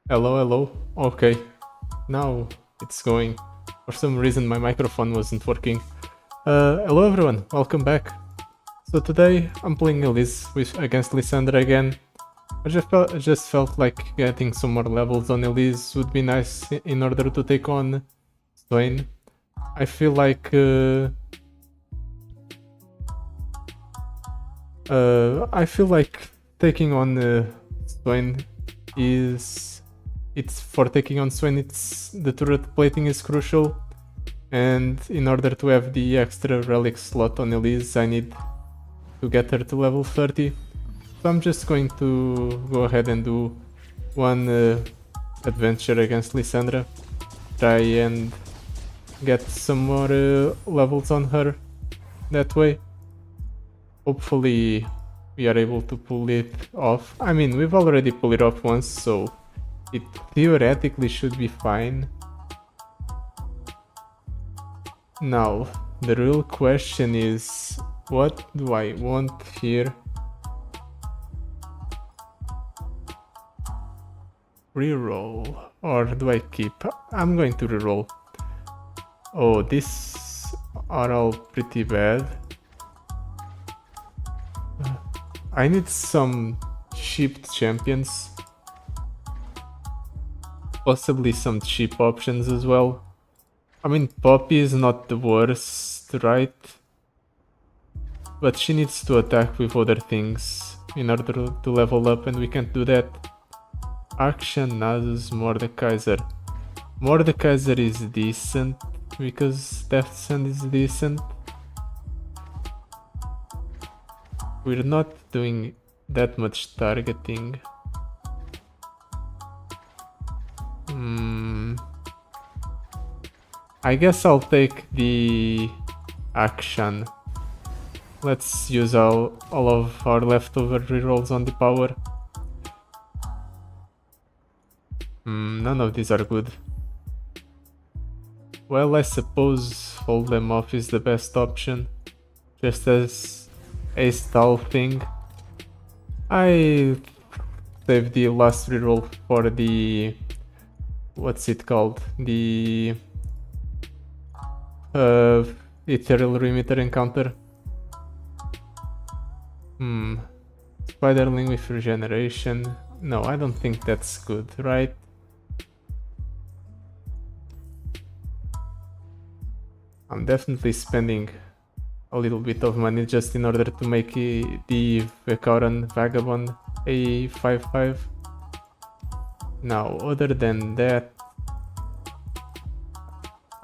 Hello, hello. Okay, now it's going. For some reason my microphone wasn't working. Hello everyone, welcome back. So today I'm playing Elise against Lissandra again. I just felt like getting some more levels on Elise would be nice in order to take on Swain. I feel like taking on Swain is it's for taking on Swain. It's the turret plating is crucial, and in order to have the extra relic slot on Elise, I need to get her to level 30. So I'm just going to go ahead and do one adventure against Lissandra, try and get some more levels on her that way. Hopefully we are able to pull it off. I mean, we've already pulled it off once, so it theoretically should be fine. Now, the real question is, what do I want here? Reroll, or do I keep? I'm going to reroll. Oh, these are all pretty bad. I need some cheap champions. Possibly some cheap options as well. I mean, Poppy is not the worst, right? But she needs to attack with other things in order to level up, and we can't do that. Action Nasus Mordekaiser. Mordekaiser is decent because Death Sand is decent. We're not doing that much targeting. I guess I'll take the action. Let's use all of our leftover rerolls on the power. None of these are good. Well, I suppose hold them off is the best option. Just as a stall thing. I saved the last reroll for the... what's it called? The... Ethereal Remitter encounter. Spiderling with regeneration. No, I don't think that's good, right? I'm definitely spending a little bit of money just in order to make the Vekaran Vagabond a 5/5. Now, other than that,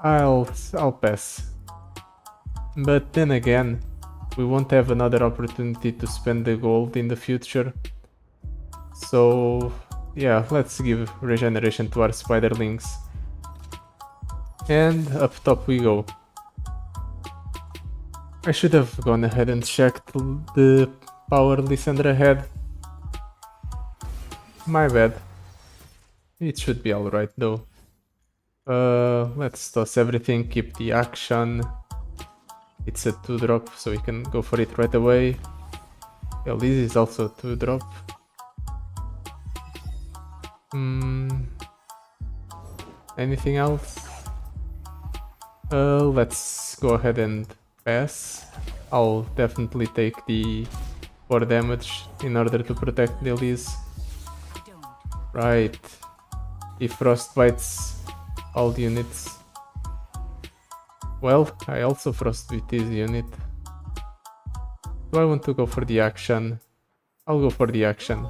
I'll pass. But then again, we won't have another opportunity to spend the gold in the future. So yeah, let's give regeneration to our spiderlings. And up top we go. I should have gone ahead and checked the power Lissandra had. My bad. It should be alright though. Let's toss everything, keep the action. It's a 2-drop, so we can go for it right away. Elise is also a 2-drop. Anything else? Let's go ahead and pass. I'll definitely take the 4 damage in order to protect the Elise. Right. He frostbites all the units. Well, I also frostbite this unit. Do I want to go for the action? I'll go for the action.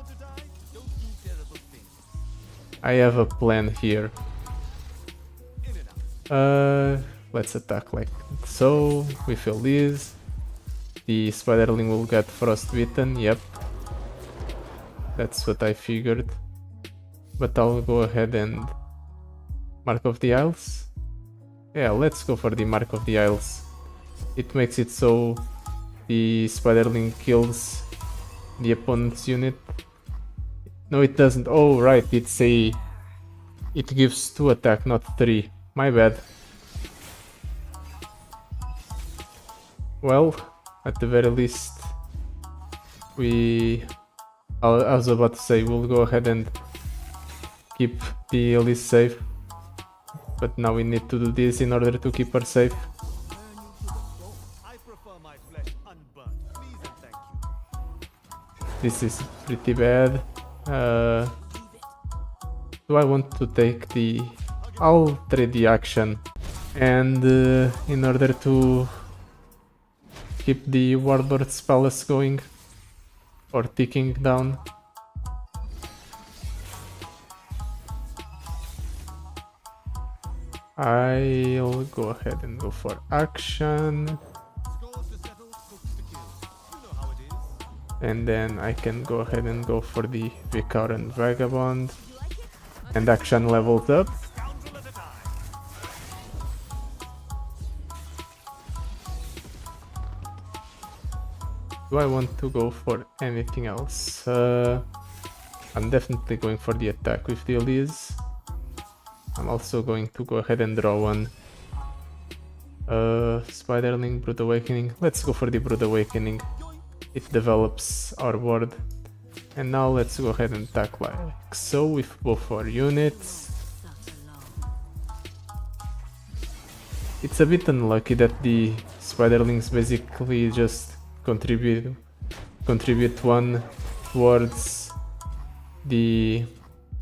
I have a plan here. Let's attack like so with Elise. The spiderling will get frostbitten, yep. That's what I figured. But I'll go ahead and... Mark of the Isles? Yeah, let's go for the Mark of the Isles. It makes it so the spiderling kills the opponent's unit. No, it doesn't. Oh, right, it's a... It gives 2 attack, not 3. My bad. Well, at the very least, I was about to say we'll go ahead and keep the Elise safe. But now we need to do this in order to keep her safe. This is pretty bad. Do I want to take the... I'll trade the action. And in order to keep the Warlord's Palace going, or ticking down, I'll go ahead and go for action. And then I can go ahead and go for the Vicar and Vagabond. And action leveled up. Do I want to go for anything else? I'm definitely going for the attack with the Elise. I'm also going to go ahead and draw one. Spiderling, Brood Awakening. Let's go for the Brood Awakening. It develops our board. And now let's go ahead and attack like so with both our units. It's a bit unlucky that the Spiderlings basically just contribute one towards the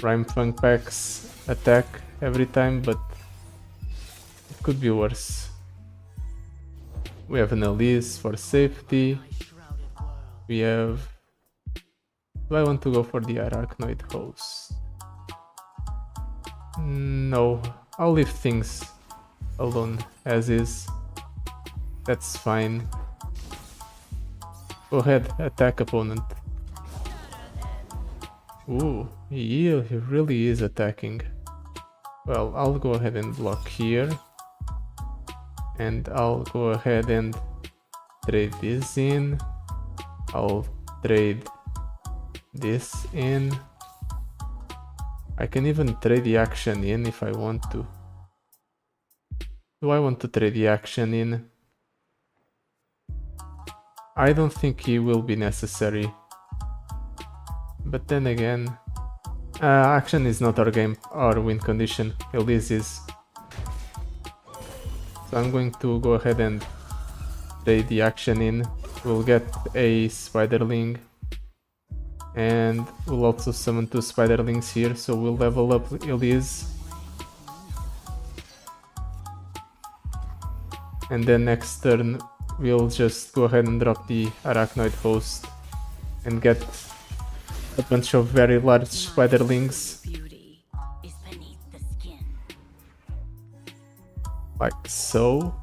Rhyme Funk Pack's attack every time, but it could be worse. We have an Elise for safety. We have... Do I want to go for the Arachnoid Host? No, I'll leave things alone as is. That's fine. Go ahead, attack opponent. Ooh, he really is attacking. Well, I'll go ahead and block here. And I'll go ahead and trade this in. I'll trade this in. I can even trade the action in if I want to. Do I want to trade the action in? I don't think it will be necessary. But then again, action is not our win condition. Elise is. So I'm going to go ahead and trade the action in. We'll get a Spiderling. And we'll also summon 2 Spiderlings here, so we'll level up Elise. And then next turn we'll just go ahead and drop the Arachnoid Host and get a bunch of very large Spiderlings. Like so.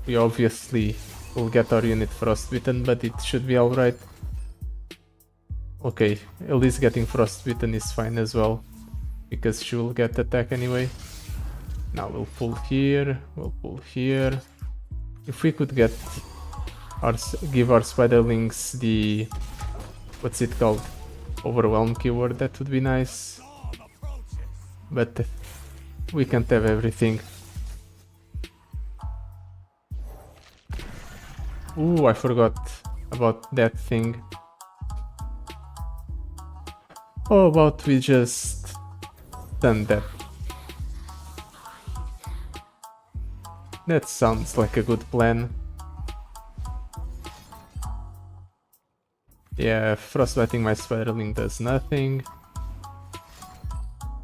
We obviously will get our unit frostbitten, but it should be alright. Okay, Elise getting frostbitten is fine as well, because she will get attack anyway. Now we'll pull here, we'll pull here. If we could get give our Spiderlings the... what's it called? Overwhelm keyword, that would be nice. But we can't have everything. Ooh, I forgot about that thing. How about we just done that? That sounds like a good plan. Yeah, frostbiting my Spiderling does nothing.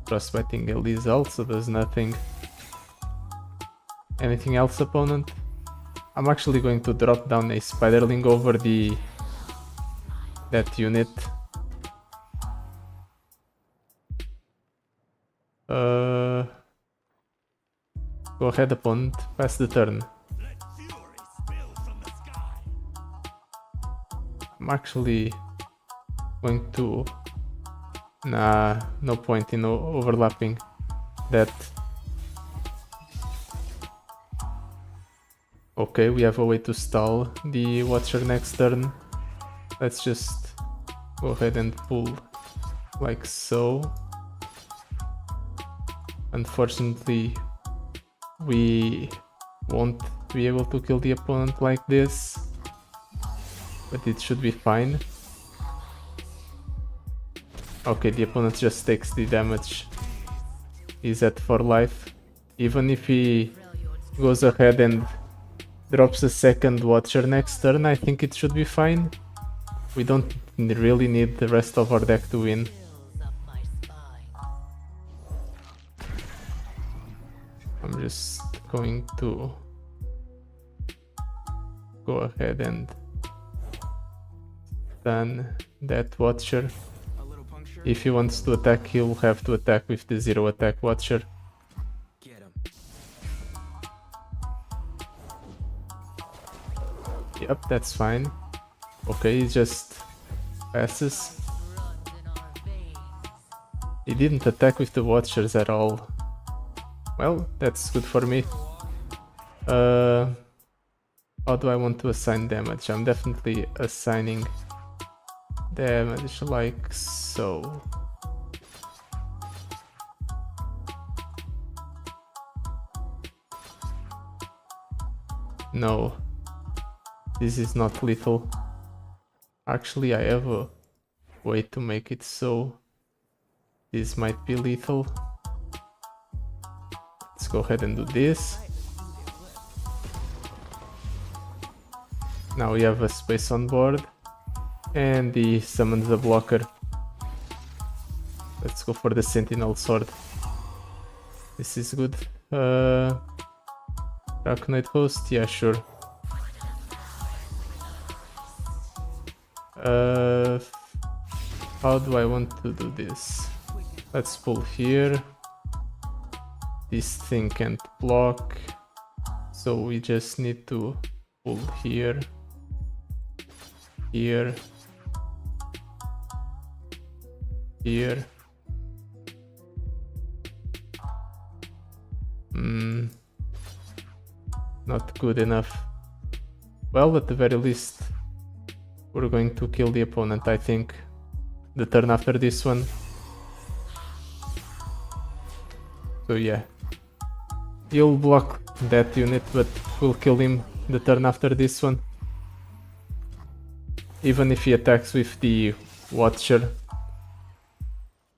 Frostbiting Elise also does nothing. Anything else, opponent? I'm actually going to drop down a Spiderling over that unit. Go ahead, opponent. Pass the turn. I'm actually going to... Nah, no point in overlapping that. Okay, we have a way to stall the Watcher next turn. Let's just go ahead and pull like so. Unfortunately, we won't be able to kill the opponent like this, but it should be fine. Okay, the opponent just takes the damage. He's at 4 life. Even if he goes ahead and drops a second Watcher next turn, I think it should be fine. We don't really need the rest of our deck to win. I'm just going to go ahead and stun that Watcher. If he wants to attack, he'll have to attack with the 0 attack Watcher. Yep, that's fine. Okay, he just passes. He didn't attack with the Watchers at all. Well, that's good for me. How do I want to assign damage? I'm definitely assigning damage like so. No, this is not lethal. Actually, I have a way to make it so this might be lethal. Let's go ahead and do this. Now we have a space on board, and he summons the blocker. Let's go for the Sentinel Sword. This is good. Draconite Host, yeah, sure. How do I want to do this? Let's pull here. This thing can't block, so we just need to pull here, here, here. Not good enough. Well, at the very least, we're going to kill the opponent, I think. The turn after this one. So yeah. He'll block that unit, but we'll kill him the turn after this one. Even if he attacks with the Watcher,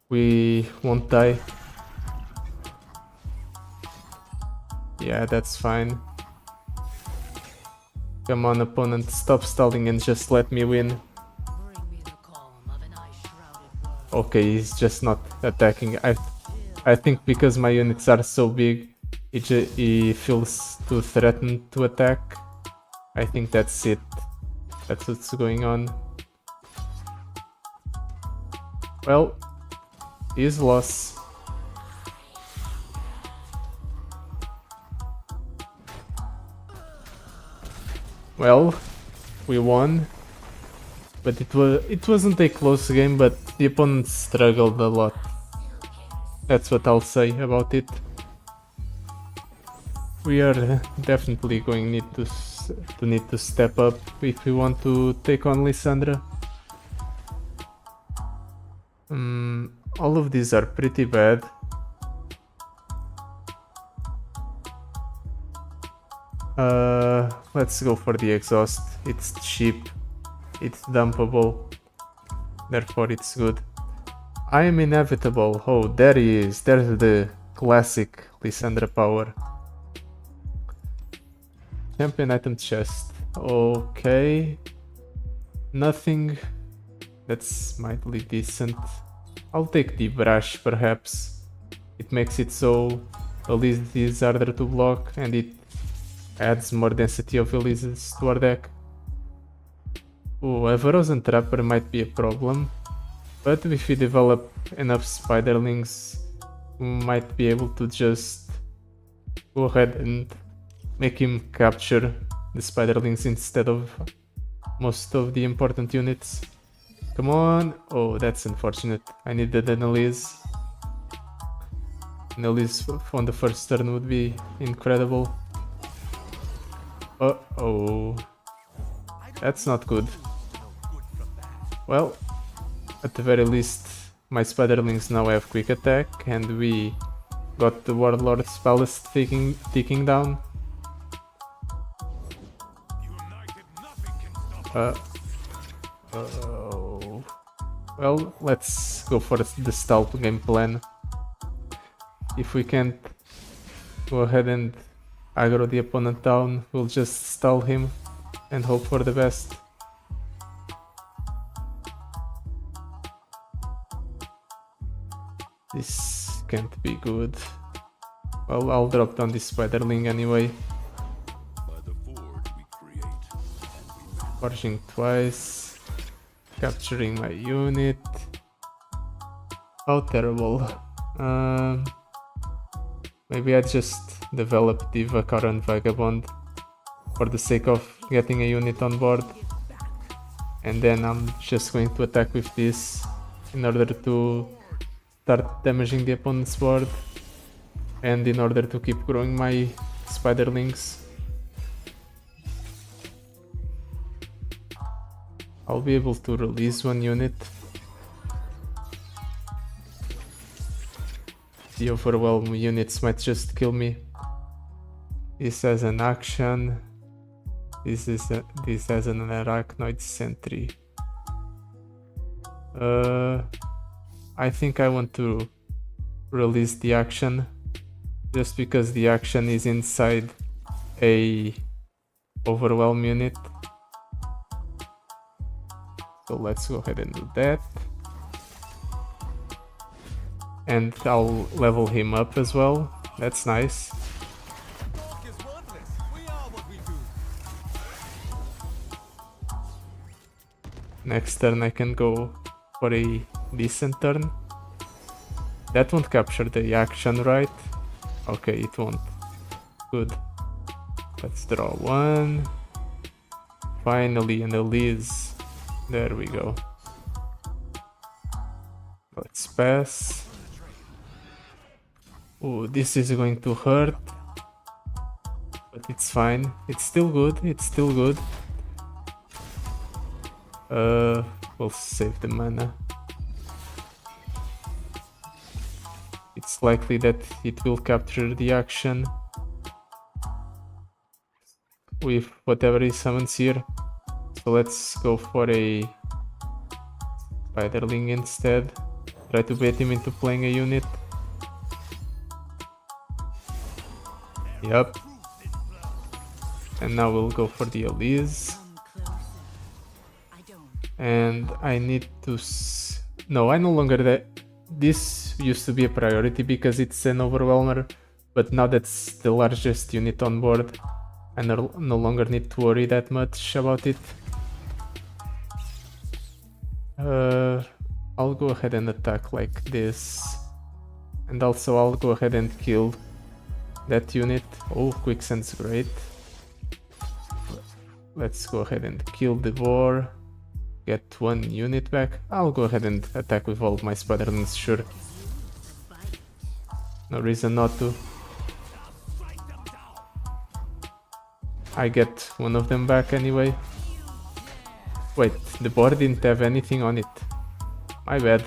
we won't die. Yeah, that's fine. Come on, opponent, stop stalling and just let me win. Okay, he's just not attacking. I think because my units are so big, he feels too threatened to attack. I think that's it. That's what's going on. Well, his loss. Well, we won, but it wasn't a close game, but the opponent struggled a lot. That's what I'll say about it. We are definitely going to need to step up if we want to take on Lissandra. All of these are pretty bad. Let's go for the exhaust. It's cheap, it's dumpable, therefore it's good. I am inevitable. Oh, there he is. There's the classic Lissandra power. Champion item chest. Okay. Nothing. That's mildly decent. I'll take the brush, perhaps. It makes it so Elise is harder to block, and it adds more density of Elises to our deck. Oh, a Frozen Trapper might be a problem, but if we develop enough Spiderlings, we might be able to just go ahead and make him capture the Spiderlings instead of most of the important units. Come on! Oh, that's unfortunate. I needed an Elise. An Elise on the first turn would be incredible. Uh-oh. That's not good. Well, at the very least, my Spiderlings now have quick attack, and we got the Warlord's Palace ticking down. Oh. Well, let's go for the stall game plan. If we can't go ahead and aggro the opponent down, we'll just stall him and hope for the best. This can't be good. Well, I'll drop down this spiderling anyway. Forging twice. Capturing my unit. How terrible. Maybe I just develop the Vacaran Vagabond for the sake of getting a unit on board. And then I'm just going to attack with this in order to start damaging the opponent's board. And in order to keep growing my spiderlings. I'll be able to release one unit. The overwhelm units might just kill me. This has an action. This has an arachnoid sentry. I think I want to release the action just because the action is inside a overwhelm unit. So let's go ahead and do that. And I'll level him up as well. That's nice. Next turn I can go for a decent turn. That won't capture the action, right? Okay, it won't. Good. Let's draw one. Finally, an Elise. There we go. Let's pass. Oh, this is going to hurt. But it's fine. It's still good. It's still good. We'll save the mana. It's likely that it will capture the action with whatever he summons here. So let's go for a spiderling instead. Try to bait him into playing a unit. Yep. And now we'll go for the Elise. And I need to... No, I no longer... This used to be a priority because it's an overwhelmer. But now that's the largest unit on board, I no longer need to worry that much about it. I'll go ahead and attack like this. And also I'll go ahead and kill that unit. Oh, Quicksand's great. Let's go ahead and kill the boar. Get one unit back. I'll go ahead and attack with all my spiderlings, sure. No reason not to. I get one of them back anyway. Wait, the board didn't have anything on it. My bad.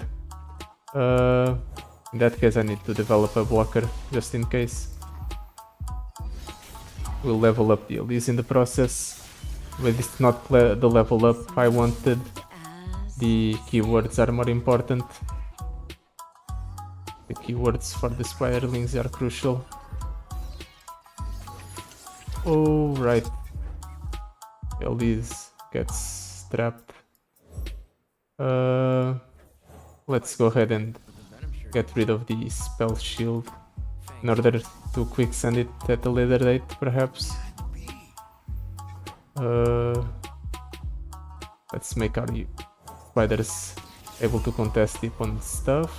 In that case I need to develop a blocker, just in case. We'll level up the Elise in the process. But it's not the level up I wanted. The keywords are more important. The keywords for the spiderlings are crucial. Oh, right. Elise gets trapped. Let's go ahead and get rid of the spell shield in order to quicksand it at a later date, perhaps. Let's make our spiders able to contest the opponent's stuff.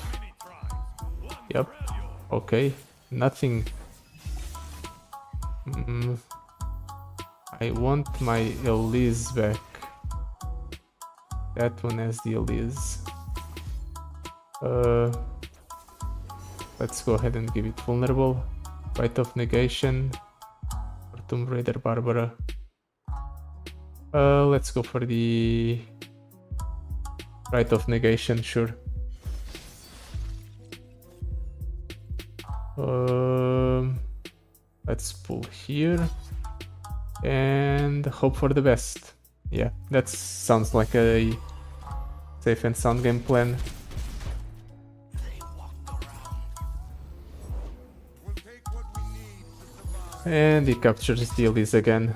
Yep. Okay. Nothing. I want my Elise back. That one has the Elise. Let's go ahead and give it vulnerable. Rite of Negation. Or Tomb Raider Barbara. Let's go for the Rite of Negation, sure. Let's pull here and hope for the best. Yeah, that sounds like a Safe and sound game plan. And he captures the Elise again.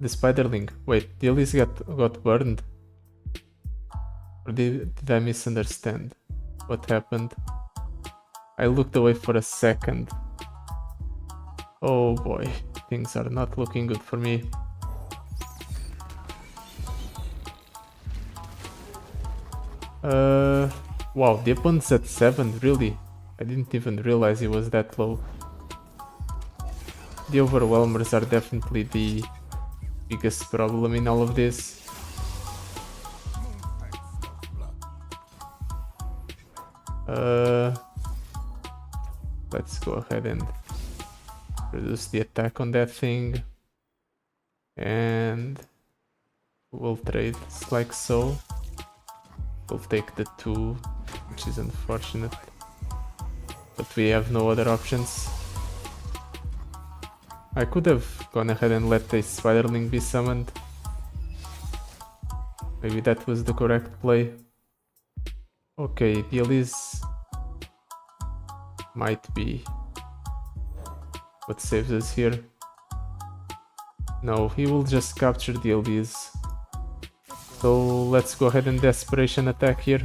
The spiderling. Wait, the Elise got burned? Or did I misunderstand what happened? I looked away for a second. Oh boy, things are not looking good for me. Wow, the opponent's at 7, really? I didn't even realize he was that low. The overwhelmers are definitely the biggest problem in all of this. Let's go ahead and reduce the attack on that thing. And we'll trade like so. We'll take the 2, which is unfortunate. But we have no other options. I could have gone ahead and let the spiderling be summoned. Maybe that was the correct play. Okay, the Elise might be what saves us here. No, he will just capture the Elise. So let's go ahead and desperation attack here.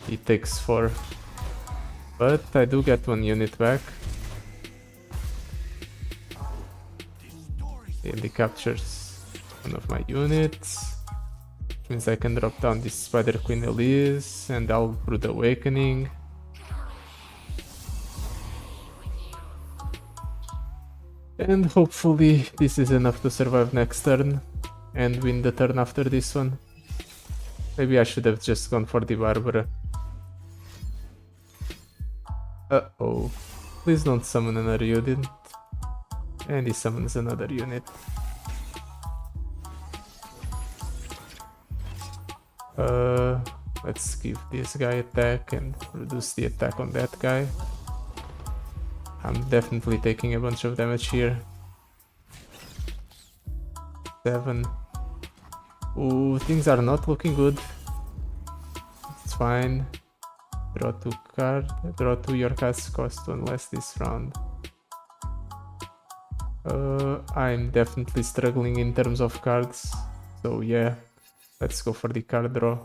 He takes 4. But I do get 1 unit back. And he captures one of my units. Which means I can drop down this Spider Queen Elise and I'll Brood Awakening. And hopefully this is enough to survive next turn and win the turn after this one. Maybe I should have just gone for the Barbara. Uh-oh. Please don't summon another unit. And he summons another unit. Let's give this guy attack and reduce the attack on that guy. I'm definitely taking a bunch of damage here. 7. Ooh, things are not looking good. It's fine. Draw 2 cards. Draw 2 your cards, cost 1 less this round. I'm definitely struggling in terms of cards. So yeah, let's go for the card draw.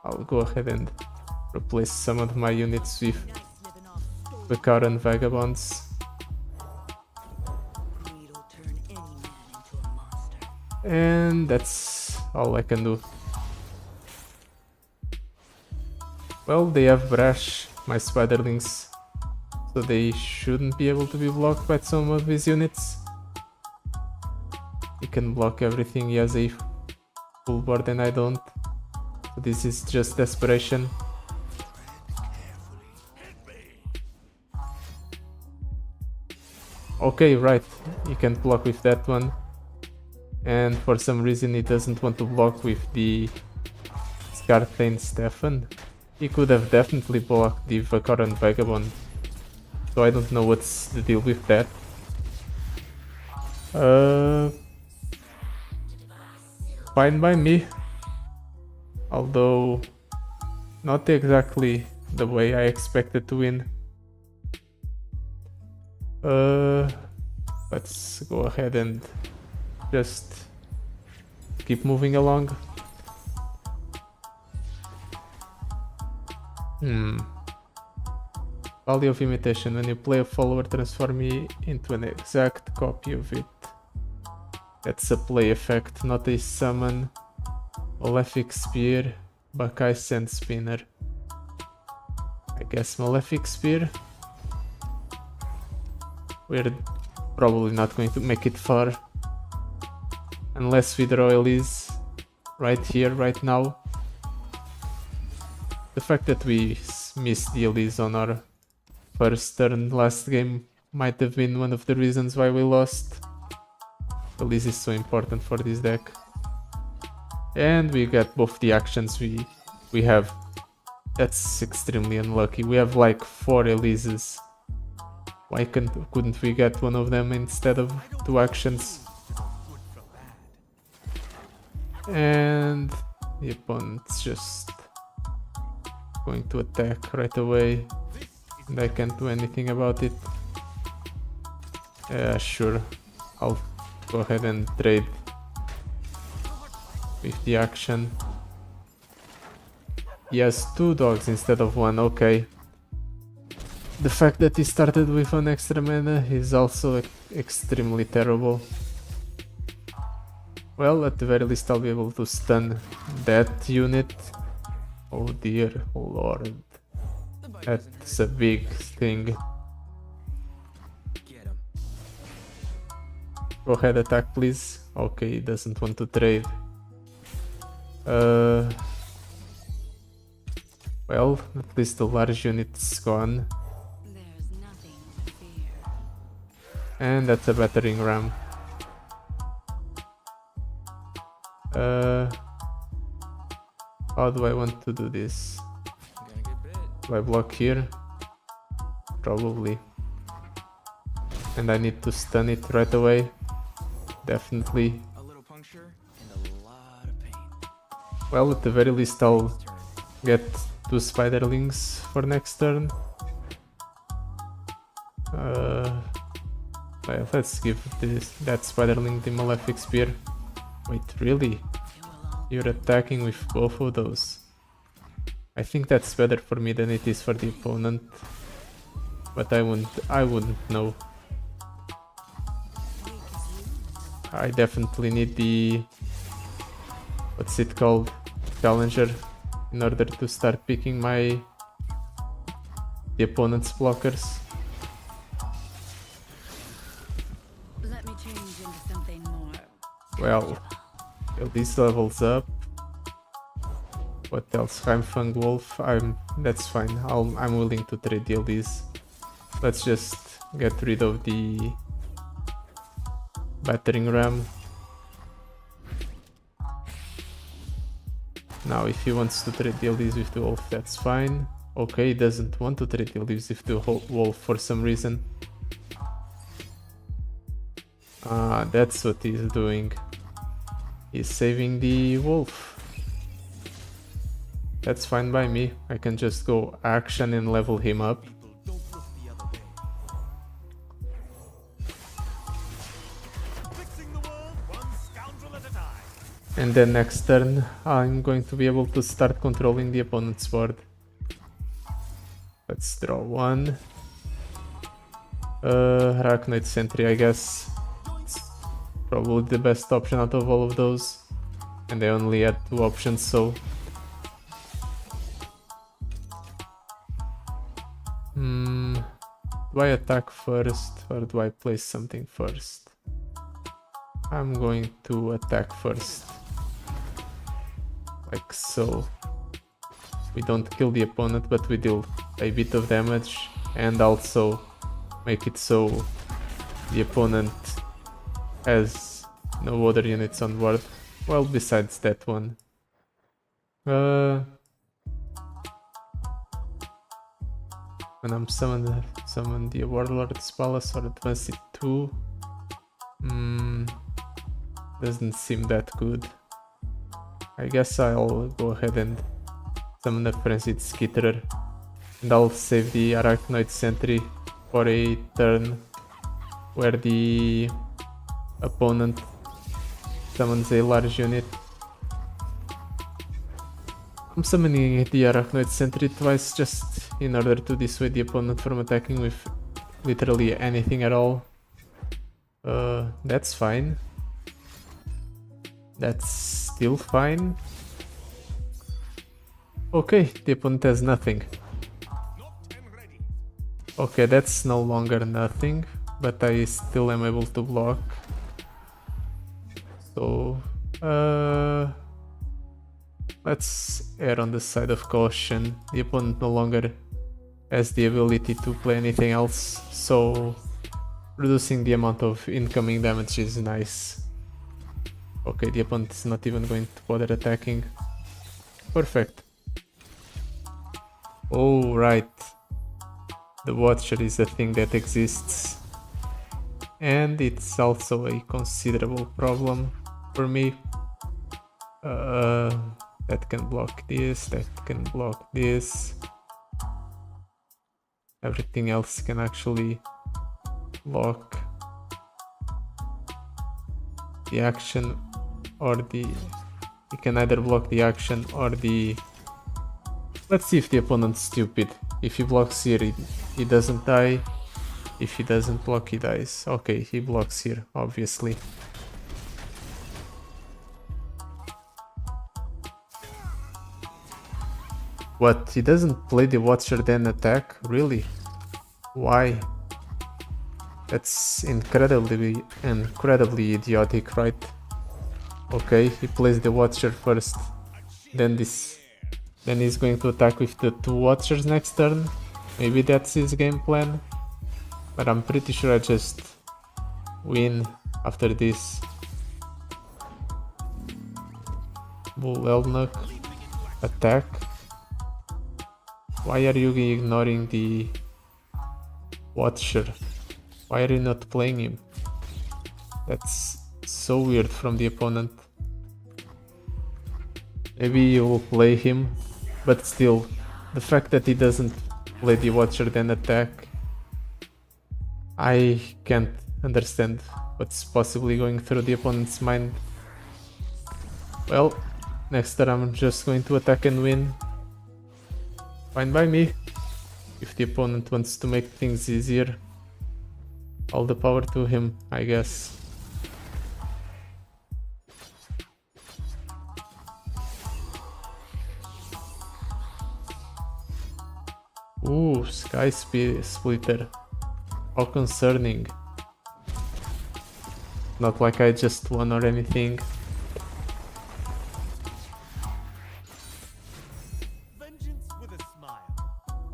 I'll go ahead and replace some of my units with the current vagabonds. And that's all I can do. Well, they have Brash, my spiderlings, so they shouldn't be able to be blocked by some of his units. He can block everything, he has a full board and I don't. So this is just desperation. Okay, right, he can't block with that one. And for some reason he doesn't want to block with the Scarthane Stefan. He could have definitely blocked the Vacoran Vagabond. So I don't know what's the deal with that. Fine by me. Although not exactly the way I expected to win. Let's go ahead and just keep moving along. Value of imitation. When you play a follower, transform me into an exact copy of it. That's a play effect, not a summon. Malefic Spear, Bakai Sand Spinner. I guess Malefic Spear. We're probably not going to make it far. Unless we draw Elise right here, right now. The fact that we missed the Elise on our first turn last game might have been one of the reasons why we lost. Elise is so important for this deck. And we got both the actions we have. That's extremely unlucky. We have like 4 Elises. Why couldn't we get one of them instead of 2 actions? And the opponent's just going to attack right away, and I can't do anything about it. Sure, I'll go ahead and trade with the action. He has 2 dogs instead of 1, okay. The fact that he started with 1 extra mana is also extremely terrible. Well, at the very least I'll be able to stun that unit. Oh dear, oh lord. That's a big thing. Go ahead, attack please. Okay, he doesn't want to trade. Well, at least the large unit's gone. And that's a battering ram. How do I want to do this? Do I block here? Probably. And I need to stun it right away. Definitely. Well, at the very least I'll get 2 spiderlings for next turn. Well, let's give that spiderling the malefic spear. Wait, really? You're attacking with both of those? I think that's better for me than it is for the opponent, but I wouldn't know. I definitely need the, what's it called, challenger, in order to start picking the opponent's blockers. Let me change into something more. Well, this levels up. What else? Heimfang Wolf. That's fine. I'm willing to trade deal these. Let's just get rid of the battering ram. Now, if he wants to trade deal these with the wolf, that's fine. Okay, he doesn't want to trade deal these with the wolf for some reason. That's what he's doing. He's saving the wolf. That's fine by me. I can just go action and level him up. And then next turn, I'm going to be able to start controlling the opponent's board. Let's draw 1. Arachnoid Sentry, I guess. It's probably the best option out of all of those. And I only had 2 options, so... do I attack first or do I place something first? I'm going to attack first. Like so. We don't kill the opponent, but we deal a bit of damage and also make it so the opponent has no other units on board. Well, besides that one. When I'm summon the Warlord's Palace or advance it 2. Doesn't seem that good. I guess I'll go ahead and summon a Frenzied Skitterer. And I'll save the Arachnoid Sentry for a turn where the opponent summons a large unit. I'm summoning the Arachnoid Sentry twice just in order to dissuade the opponent from attacking with literally anything at all. That's fine. That's still fine. Okay, the opponent has nothing. Okay, that's no longer nothing, but I still am able to block. So, let's err on the side of caution. The opponent no longer has the ability to play anything else, so reducing the amount of incoming damage is nice. Okay, the opponent is not even going to bother attacking. Perfect. Oh, right. The Watcher is a thing that exists. And it's also a considerable problem for me. That can block this, that can block this. Everything else can actually block the action or the... You can either block the action or the... Let's see if the opponent's stupid. If he blocks here, he doesn't die. If he doesn't block, he dies. Okay, he blocks here, obviously. What? He doesn't play the Watcher then attack? Really? Why? That's incredibly idiotic, right? Okay, he plays the Watcher first. Then he's going to attack with the 2 Watchers next turn. Maybe that's his game plan. But I'm pretty sure I just win after this. Bull Elnuk. Attack. Why are you ignoring the Watcher? Why are you not playing him? That's so weird from the opponent. Maybe you will play him, but still, the fact that he doesn't play the Watcher then attack, I can't understand what's possibly going through the opponent's mind. Well, next turn I'm just going to attack and win. Fine by me. If the opponent wants to make things easier, all the power to him, I guess. Ooh, Sky Splitter. How concerning. Not like I just won or anything.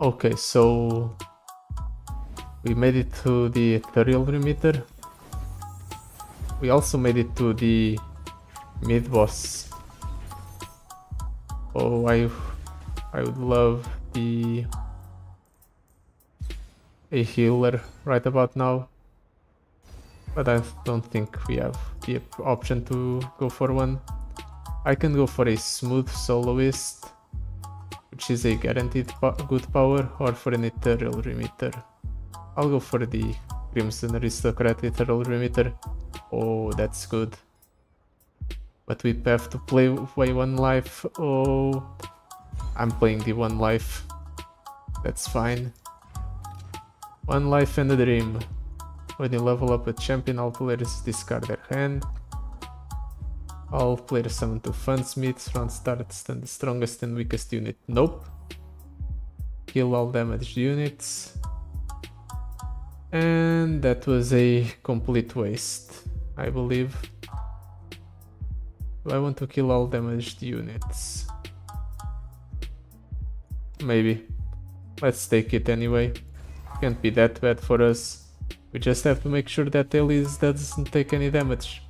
Okay, so we made it to the Ethereal Remitter. We also made it to the mid-boss. Oh, I would love a healer right about now, but I don't think we have the option to go for one. I can go for a smooth soloist, which is a guaranteed good power, or for an Ethereal Remitter. I'll go for the Crimson Aristocrat Ethereal Remitter. Oh, that's good. But we have to play 1 life. Oh, I'm playing the 1 life. That's fine. 1 life and a dream. When you level up a champion, all players discard their hand. All players summon 2 Fansmiths. Round starts then the strongest and weakest unit. Nope. Kill all damaged units. And that was a complete waste, I believe. Do I want to kill all damaged units? Maybe. Let's take it anyway. Can't be that bad for us. We just have to make sure that Elise doesn't take any damage.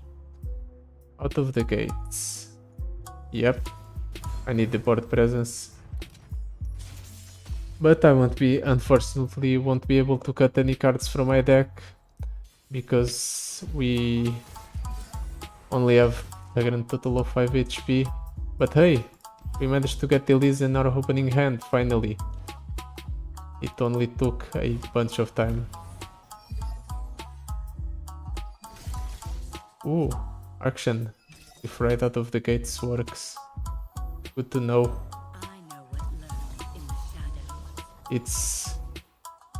Out of the gates. Yep. I need the board presence. But I unfortunately won't be able to cut any cards from my deck, because we only have a grand total of 5 HP. But hey, we managed to get Elise in our opening hand, finally. It only took a bunch of time. Ooh, action. If right out of the gates works. Good to know. I know what lurks in the shadows. It's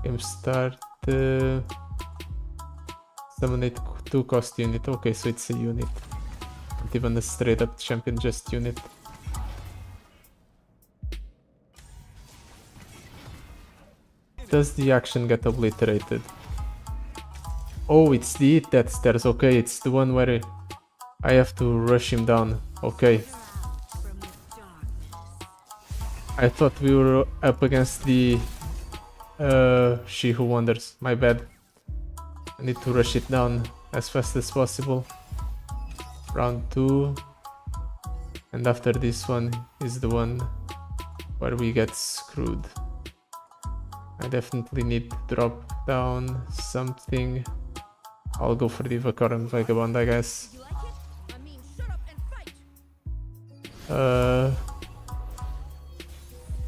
game start. Summon a 2 cost unit. Okay, so it's a unit. Not even a straight up champion, just unit. Does the action get obliterated? Oh, it's the Eat That Stairs. Okay, it's the one where I have to rush him down. Okay. From the darkness. I thought we were up against the She Who Wanders. My bad. I need to rush it down as fast as possible. Round 2. And after this one is the one where we get screwed. I definitely need to drop down something. I'll go for the Vacorum Vagabond, I guess. You like it? I mean, shut up and fight.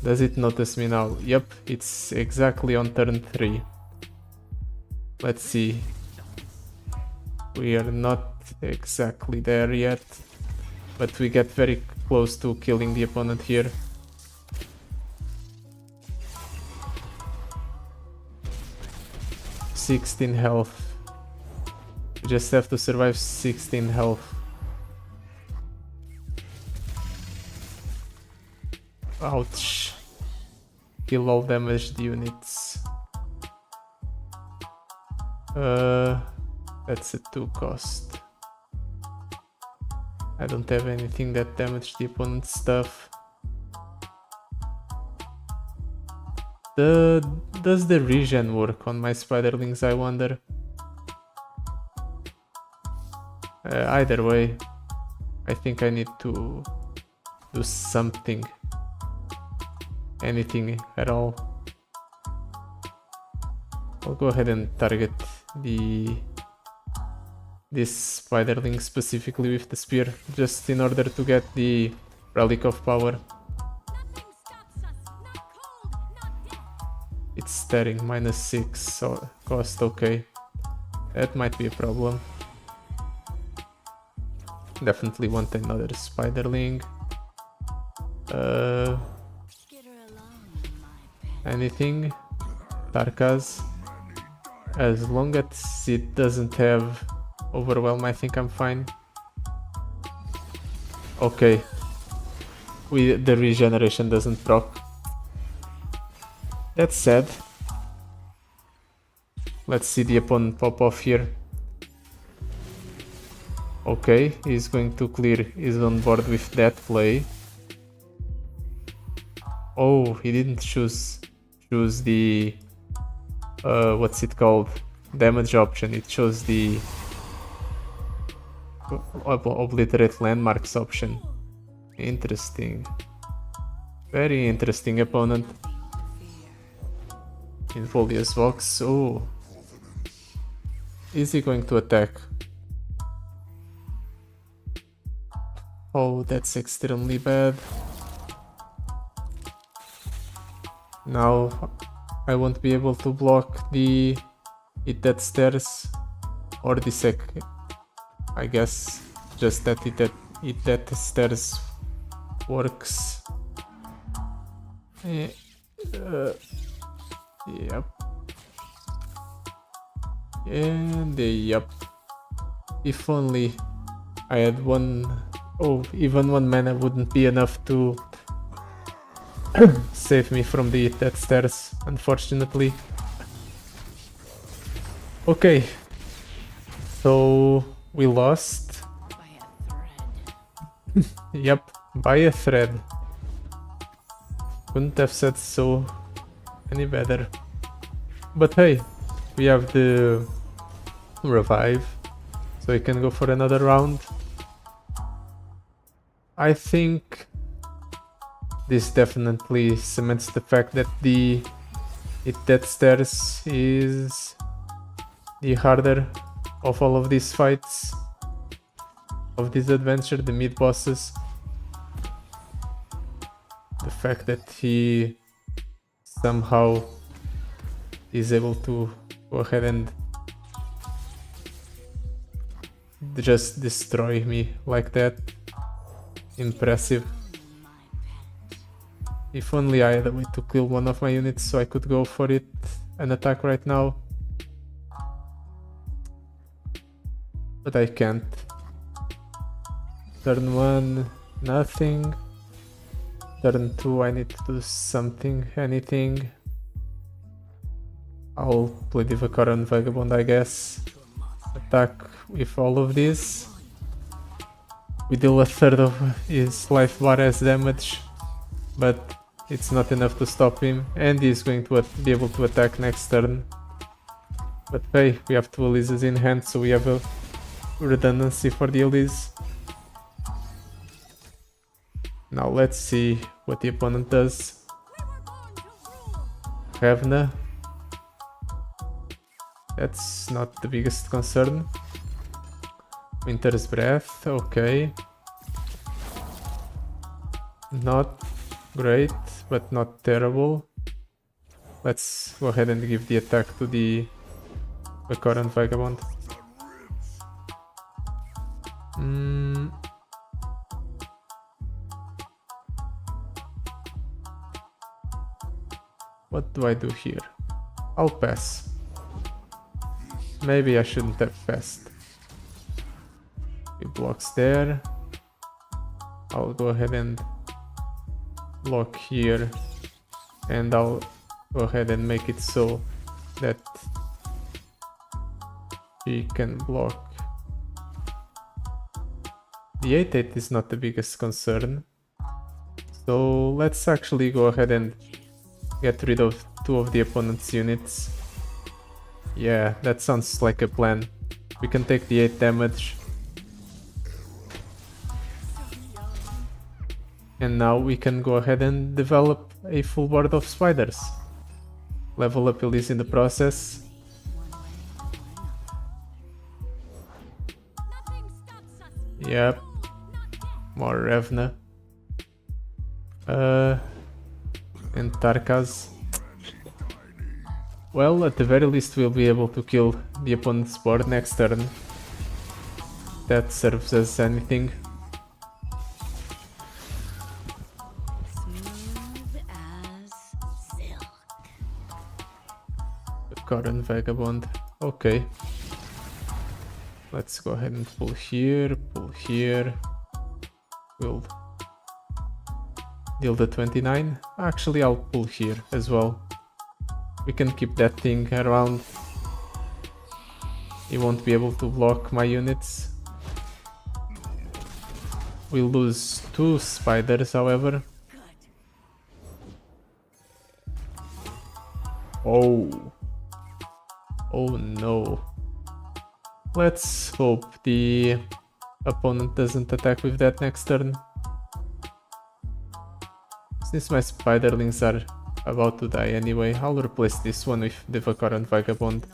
Does it notice me now? Yep, it's exactly on turn 3. Let's see. We are not exactly there yet, but we get very close to killing the opponent here. "16 health. We just have to survive 16 health. Ouch. Kill all damaged units. That's a 2 cost. I don't have anything that damaged the opponent's stuff. Does the regen work on my spiderlings, I wonder? Either way, I think I need to do something. Anything at all. I'll go ahead and target this spiderling specifically with the spear, just in order to get the Relic of Power. Nothing stops us. Not cold, not death. It's staring, -6 so cost, okay. That might be a problem. Definitely want another spiderling. Get her along, my pet. Anything? Tarkas. As long as it doesn't have Overwhelm, I think I'm fine. Okay. The regeneration doesn't proc. That's sad. Let's see the opponent pop off here. Okay, he's going to clear. He's on board with that play. Oh, he didn't choose the what's it called? Damage option. It chose the obliterate landmarks option. Interesting. Very interesting opponent. In Folius Vox. Oh. Is he going to attack? Oh, that's extremely bad. Now I won't be able to block the Eat That Stairs or the sec. I guess just that Eat That Stairs works. Yep. And yep. If only I had one. Oh, even 1 mana wouldn't be enough to save me from the Eat That Stairs, unfortunately. Okay. So we lost. By a thread. Yep, by a thread. Couldn't have said so any better. But hey, we have the revive, so we can go for another round. I think this definitely cements the fact that the Eat That Stairs is the harder of all of these fights, of this adventure, the mid bosses. The fact that he somehow is able to go ahead and just destroy me like that. Impressive. If only I had a way to kill one of my units so I could go for it and attack right now. But I can't. Turn 1, nothing. Turn 2, I need to do something, anything. I'll play the Vacorum Vagabond, I guess. Attack with all of this. We deal a third of his life bar as damage, but it's not enough to stop him, and he's going to be able to attack next turn. But hey, we have 2 Elises in hand, so we have a redundancy for the Elise. Now let's see what the opponent does. Ravna, That's not the biggest concern. Winter's Breath, okay. Not great, but not terrible. Let's go ahead and give the attack to the current Vagabond. What do I do here? I'll pass. Maybe I shouldn't have passed. He blocks there. I'll go ahead and block here, and I'll go ahead and make it so that she can block. The 8-8 is not the biggest concern, so let's actually go ahead and get rid of 2 of the opponent's units. Yeah, that sounds like a plan. We can take the 8 damage. And now we can go ahead and develop a full board of spiders. Level up Elise in the process. Nothing stops us. Yep, more Revna. And Tarkas. Well, at the very least we'll be able to kill the opponent's board next turn. That serves as anything. Smooth as silk. The current Vagabond. Okay. Let's go ahead and pull here, pull here. We'll deal the 29. Actually, I'll pull here as well. We can keep that thing around. He won't be able to block my units. We'll lose 2 spiders, however. Oh. Oh no. Let's hope the opponent doesn't attack with that next turn. Since my spiderlings are about to die anyway, I'll replace this one with the current Vagabond.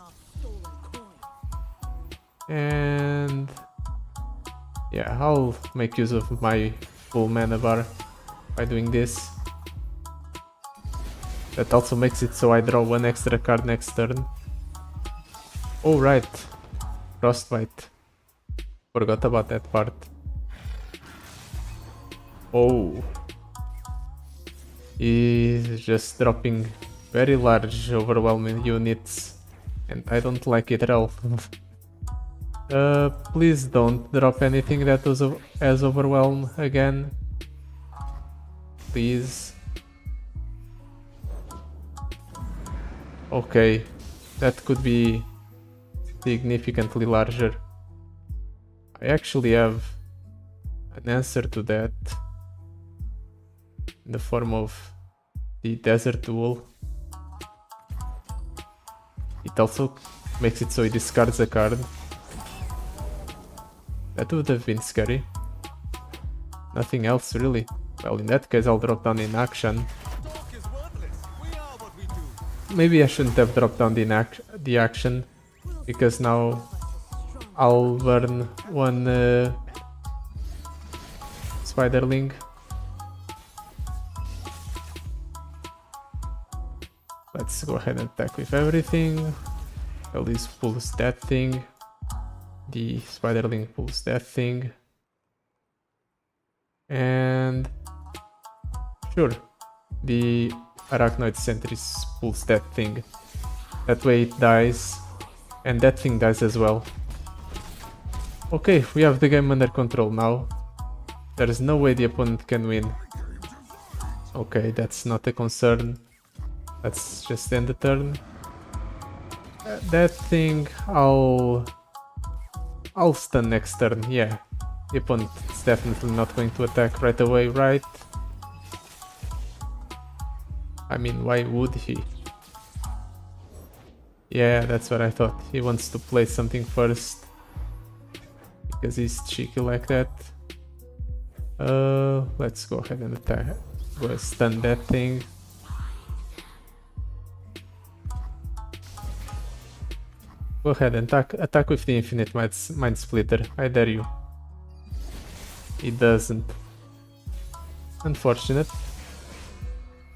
And yeah, I'll make use of my full mana bar by doing this. That also makes it so I draw 1 extra card next turn. Oh right, Frostbite. Forgot about that part. Oh. He's just dropping very large, overwhelming units, and I don't like it at all. Please don't drop anything that was as overwhelm again. Please. Okay, that could be significantly larger. I actually have an answer to that in the form of the Desert Duel. It also makes it so he discards a card. That would have been scary. Nothing else really. Well, in that case I'll drop down inaction. Maybe I shouldn't have dropped down the action, because now I'll burn 1 spiderling. Let's go ahead and attack with everything. Elise pulls that thing. The spiderling pulls that thing. And sure, the arachnoid sentries pulls that thing. That way it dies, and that thing dies as well. Okay, we have the game under control now. There is no way the opponent can win. Okay, that's not a concern. Let's just end the turn. That thing I'll stun next turn, yeah. The opponent is definitely not going to attack right away, right? I mean, why would he? Yeah, that's what I thought. He wants to play something first, because he's cheeky like that. Let's go ahead and attack. Go stun that thing. Go ahead and attack with the infinite mind splitter. I dare you. It doesn't. Unfortunate.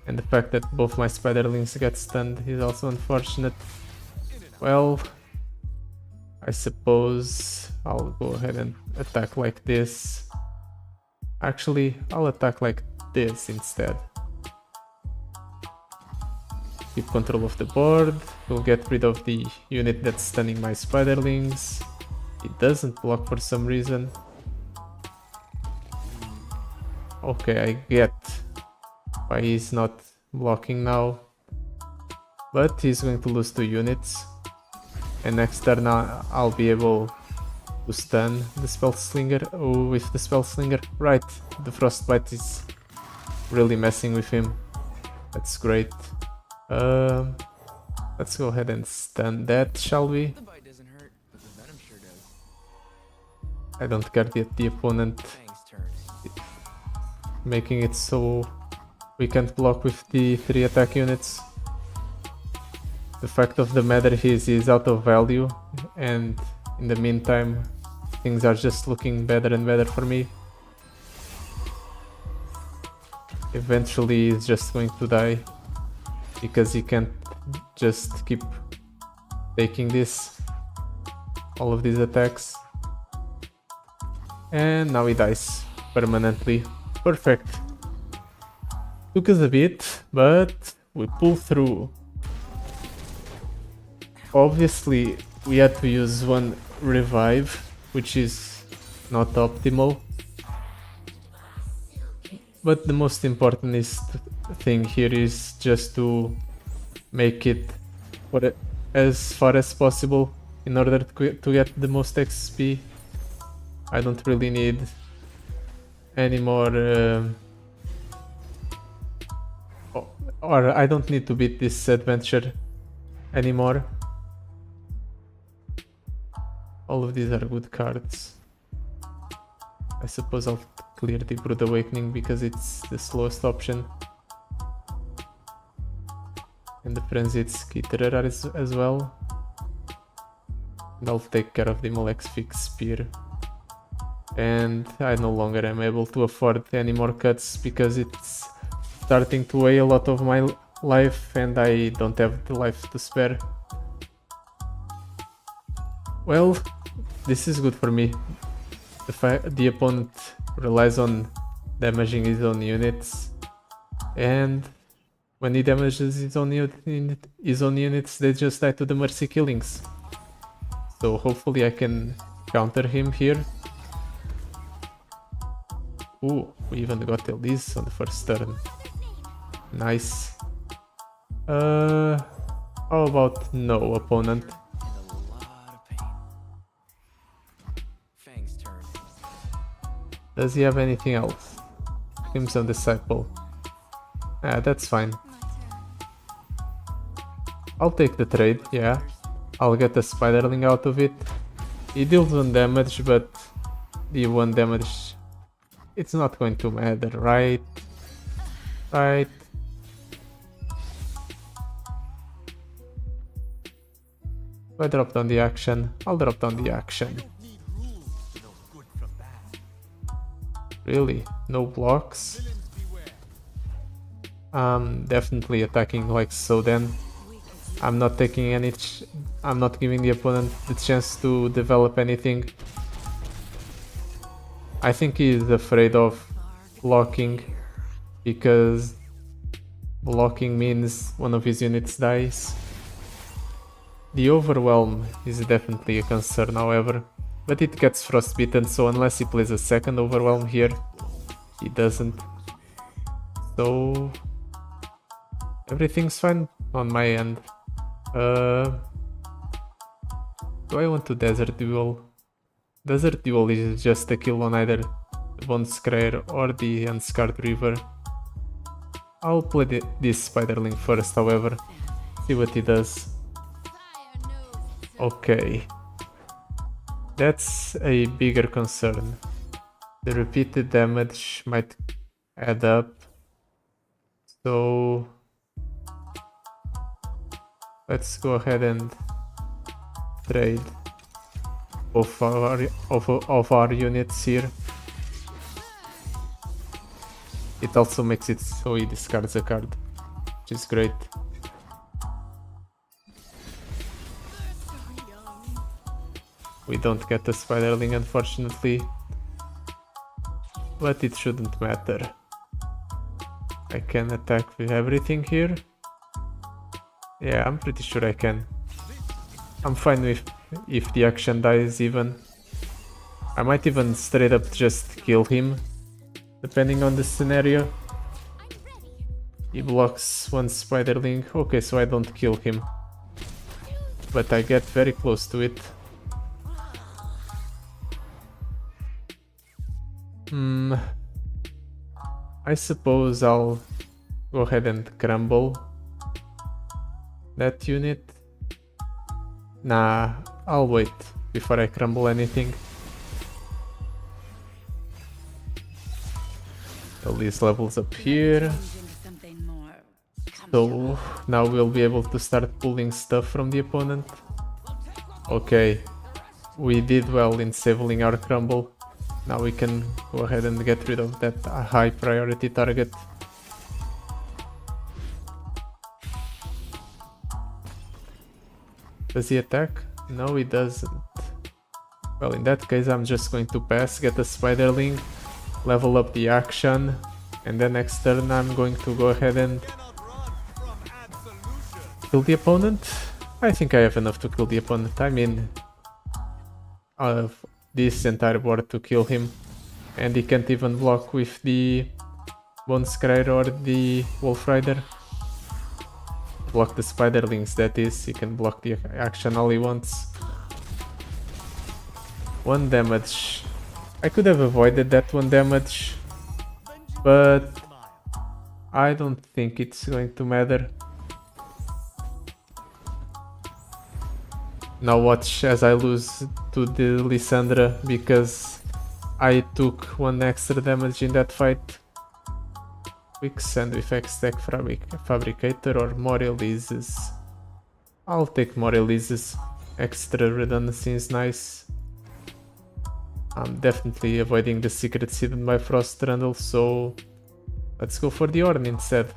And the fact that both my spiderlings get stunned is also unfortunate. Well, I suppose I'll go ahead and attack like this. Actually, I'll attack like this instead. Keep control of the board. We'll get rid of the unit that's stunning my spiderlings. It doesn't block for some reason. Okay, I get why he's not blocking now. But he's going to lose 2 units. And next turn I'll be able to stun the spell slinger. Oh, with the spell slinger. Right, the frostbite is really messing with him. That's great. Let's go ahead and stun that, shall we? The bite doesn't hurt, but the venom sure does. I don't care that the opponent Fang's turn. making it so we can't block with the 3 attack units. The fact of the matter is he's out of value, and in the meantime things are just looking better and better for me. Eventually he's just going to die, because he can't just keep taking all of these attacks. And now he dies permanently. Perfect. Took us a bit, but we pulled through. Obviously we had to use 1 revive, which is not optimal. But the most important thing here is just to make it as far as possible in order to get the most XP. I don't really need any more or I don't need to beat this adventure anymore. All of these are good cards. I suppose I'll clear the Brood Awakening because it's the slowest option. And the Frenzied Skitterer as well. And I'll take care of the Malefic Spear. And I no longer am able to afford any more cuts because it's starting to weigh a lot of my life and I don't have the life to spare. Well, this is good for me. The opponent relies on damaging his own units, and when he damages his own units, they just die to the mercy killings. So hopefully I can counter him here. Ooh, we even got Elise on the first turn. Nice. How about no, opponent? In a lot of pain. Fang's turn. Does he have anything else? Crimson Disciple. Ah, that's fine. My turn. I'll take the trade, yeah. I'll get a Spiderling out of it. He deals 1 damage, but the 1 damage, it's not going to matter, right? Right. If I drop down the action, I'll drop down the action. Really? No blocks? Definitely attacking like so then. I'm not taking I'm not giving the opponent the chance to develop anything. I think he's afraid of blocking because blocking means one of his units dies. The overwhelm is definitely a concern, however, but it gets frostbitten, so unless he plays a second overwhelm here, he doesn't. So everything's fine on my end. Do I want to Desert Duel? Desert Duel is just a kill on either the Bone Scryer or the Unscarred River. I'll play this Spiderling first, however, see what he does. Fire knows. Okay, that's a bigger concern. The repeated damage might add up, so let's go ahead and trade of our units here. It also makes it so he discards a card, which is great. We don't get the Spiderling, unfortunately, but it shouldn't matter. I can attack with everything here. Yeah, I'm pretty sure I can. I'm fine with if the action dies even. I might even straight up just kill him, depending on the scenario. He blocks one Spiderling. Okay, so I don't kill him, but I get very close to it. I suppose I'll go ahead and crumble that unit. Nah, I'll wait before I crumble anything. Elise levels up here. So now we'll be able to start pulling stuff from the opponent. Okay, we did well in disabling our crumble. Now we can go ahead and get rid of that high priority target. Does he attack? No, he doesn't. Well, in that case I'm just going to pass, get a Spiderling, level up the action, and then next turn I'm going to go ahead and kill the opponent. I think I have enough to kill the opponent. I mean, this entire board to kill him, and he can't even block with the Bone Scryer or the Wolf Rider. Block the Spiderlings, that is. He can block the action all he wants. 1 damage. I could have avoided that 1 damage, but I don't think it's going to matter. Now watch as I lose to the Lissandra because I took 1 extra damage in that fight. Quick Sand with X-Tech Fabricator or more Elises. I'll take more Elises. Extra redundancy is nice. I'm definitely avoiding the Secret Seed in my Frost Trundle, so let's go for the Horn instead.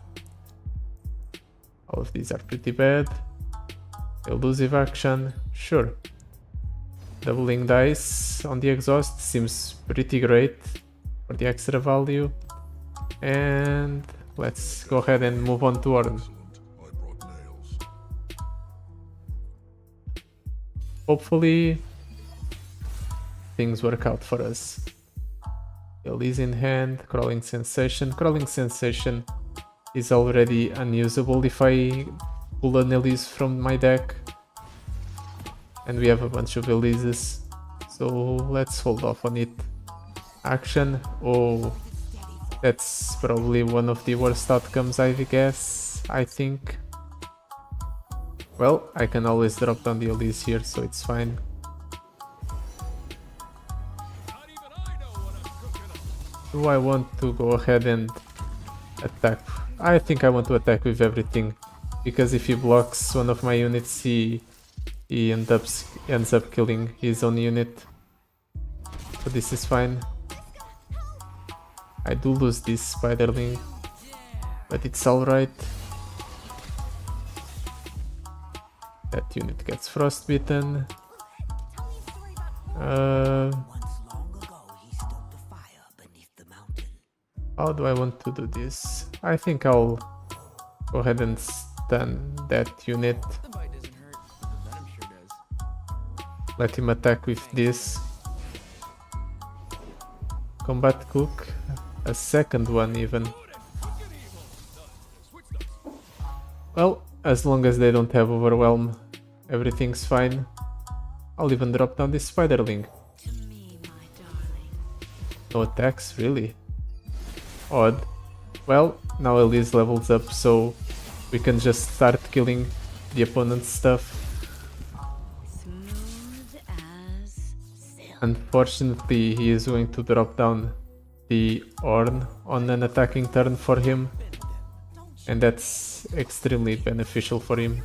All of these are pretty bad. Elusive action, sure. Doubling dice on the exhaust seems pretty great for the extra value. And let's go ahead and move on to Horn. Hopefully things work out for us. Elise in hand, Crawling Sensation. Crawling Sensation is already unusable if I pull an Elise from my deck. And we have a bunch of Elises, so let's hold off on it. Action. Oh, that's probably one of the worst outcomes, I guess. I think. Well, I can always drop down the Elise here, so it's fine. Do I want to go ahead and attack? I think I want to attack with everything, because if he blocks one of my units, he ends up killing his own unit. So this is fine. I do lose this Spiderling, but it's alright. That unit gets frostbitten. How do I want to do this? I think I'll go ahead and stun that unit. The bite doesn't hurt, but the venom sure does. Let him attack with this. Combat Cook. A second one even. Well, as long as they don't have Overwhelm, everything's fine. I'll even drop down this Spiderling. No attacks, really? Odd. Well, now Elise levels up, so we can just start killing the opponent's stuff. Unfortunately, he is going to drop down the Horn on an attacking turn for him, and that's extremely beneficial for him.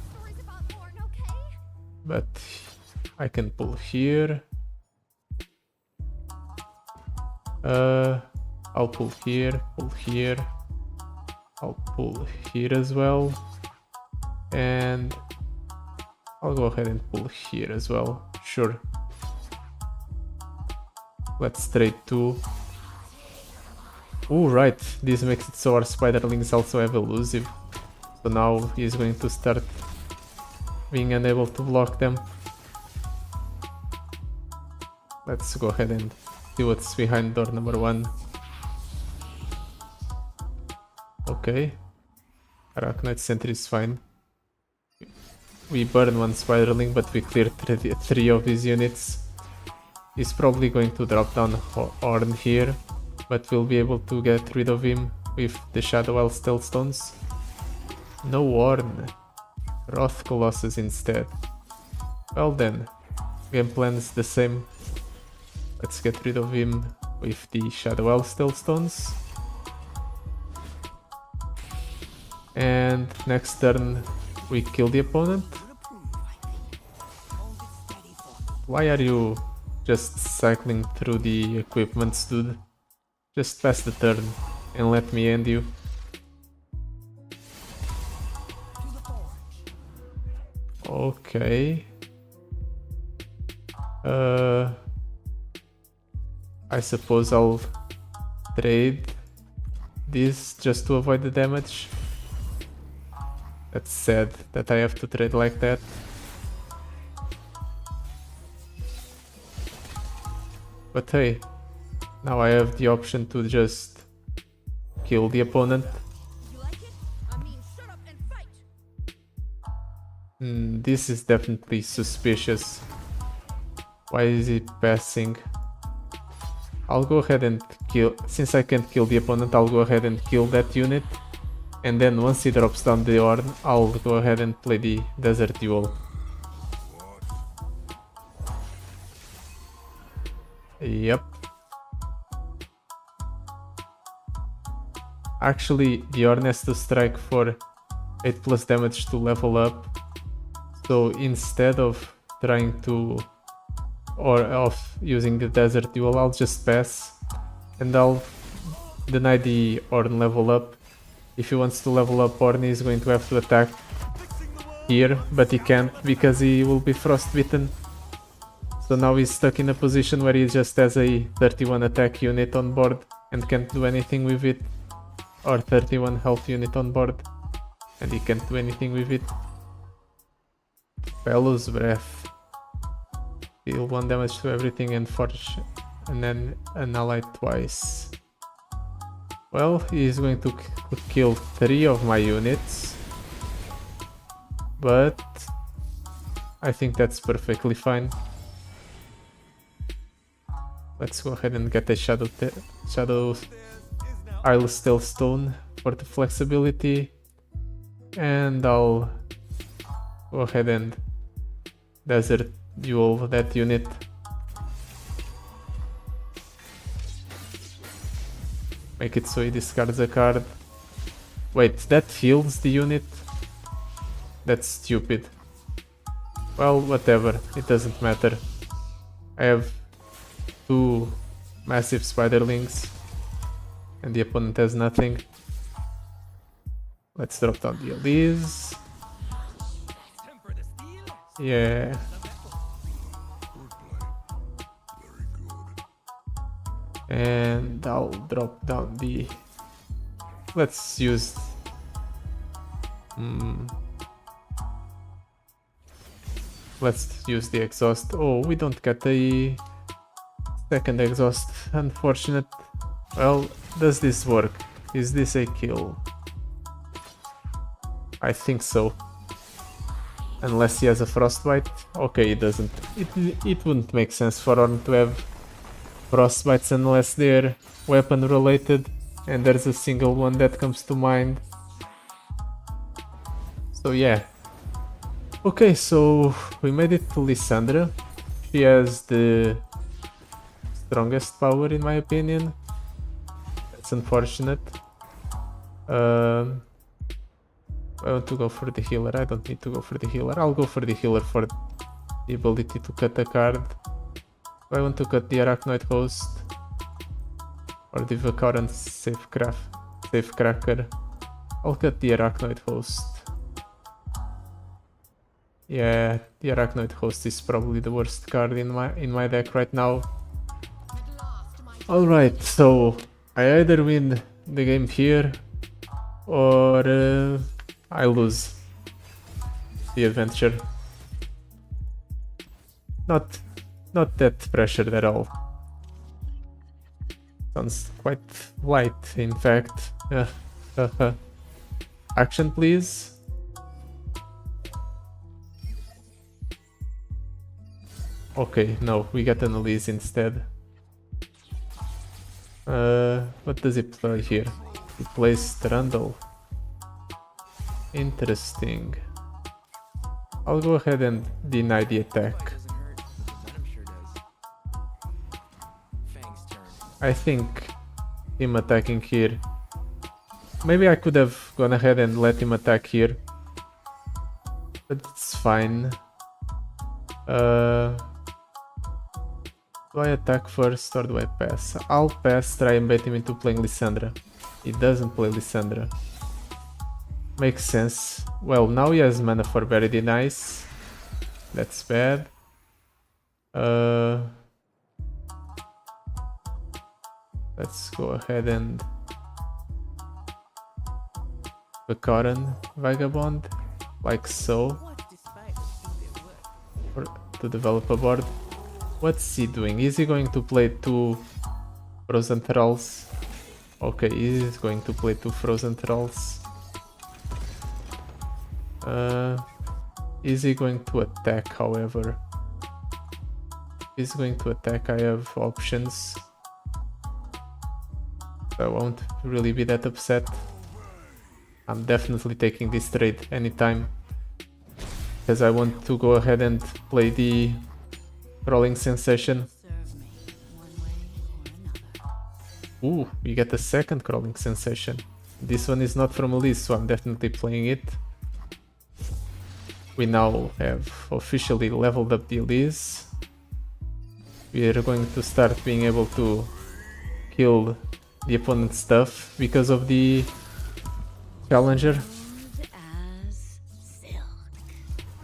But I can pull here. I'll pull here, I'll pull here as well, and I'll go ahead and pull here as well. Sure. Let's trade 2. Oh, right, this makes it so our spiderlings also have elusive. So now he's going to start being unable to block them. Let's go ahead and see what's behind door number 1. Okay. Arachnoid sentry is fine. We burn 1 spiderling, but we cleared 3 of his units. He's probably going to drop down Horn here, but we'll be able to get rid of him with the Shadow Isle Stealth Stones. No Horn. Wrath Colossus instead. Well then, game plan's the same. Let's get rid of him with the Shadow Isle Stealth Stones. And next turn we kill the opponent. Why are you just cycling through the equipments, dude? Just pass the turn and let me end you. Okay. I suppose I'll trade this just to avoid the damage. That's sad that I have to trade like that. But hey, now I have the option to just kill the opponent. You like it? I mean, shut up and fight. This is definitely suspicious. Why is he passing? I'll go ahead and kill, since I can't kill the opponent, I'll go ahead and kill that unit. And then once he drops down the Horn, I'll go ahead and play the Desert Duel. Yep. Actually, the Horn has to strike for 8+ damage to level up. So instead of trying to, or of using the Desert Duel, I'll just pass. And I'll deny the Horn level up. If he wants to level up Horn, he's going to have to attack here, but he can't because he will be frostbitten. So now he's stuck in a position where he just has a 31 attack unit on board and can't do anything with it. Or 31 health unit on board and he can't do anything with it. Bellows Breath. Deal 1 damage to everything and forge and then an ally twice. Well, he's going to kill 3 of my units, but I think that's perfectly fine. Let's go ahead and get a Shadow Isle Stealth Stone for the flexibility, and I'll go ahead and Desert Duel that unit. Make it so he discards a card. Wait, that heals the unit? That's stupid. Well, whatever, it doesn't matter. I have 2 massive spiderlings and the opponent has nothing. Let's drop down the Elise. Yeah. And I'll drop down the... Let's use... Let's use the exhaust. Oh, we don't get a second exhaust. Unfortunate. Well, does this work? Is this a kill? I think so. Unless he has a frostbite. Okay, it doesn't. It wouldn't make sense for Horn to have frostbites unless they're weapon related, and there's a single one that comes to mind. So yeah. Okay, so we made it to Lissandra. She has the strongest power in my opinion. That's unfortunate. I want to go for the healer. I don't need to go for the healer. I'll go for the healer for the ability to cut a card. Do I want to cut the Arachnoid Host or the Vacaran Safecracker? I'll cut the Arachnoid Host. Yeah, the Arachnoid Host is probably the worst card in my deck right now. Alright, so I either win the game here or I lose the adventure. Not that pressured at all. Sounds quite light, in fact. Action, please. Okay, no, we got an Elise instead. What does he play here? He plays Strandle. Interesting. I'll go ahead and deny the attack. Doesn't hurt. The venom sure does. Fang's turn. I think him attacking here. Maybe I could have gone ahead and let him attack here. But it's fine. Do I attack first or do I pass? I'll pass, try and bait him into playing Lissandra. He doesn't play Lissandra. Makes sense. Well, now he has mana for Very Nice. That's bad. Let's go ahead and Vacaran Vagabond, like so, or to develop a board. What's he doing? Is he going to play 2 Frozen Thralls? Okay, he is going to play 2 Frozen Thralls. Is he going to attack, however? He's going to attack, I have options. So I won't really be that upset. I'm definitely taking this trade anytime, because I want to go ahead and play the Crawling Sensation. Ooh, we get a second Crawling Sensation. This one is not from Elise, so I'm definitely playing it. We now have officially leveled up the Elise. We are going to start being able to kill the opponent's stuff because of the Challenger.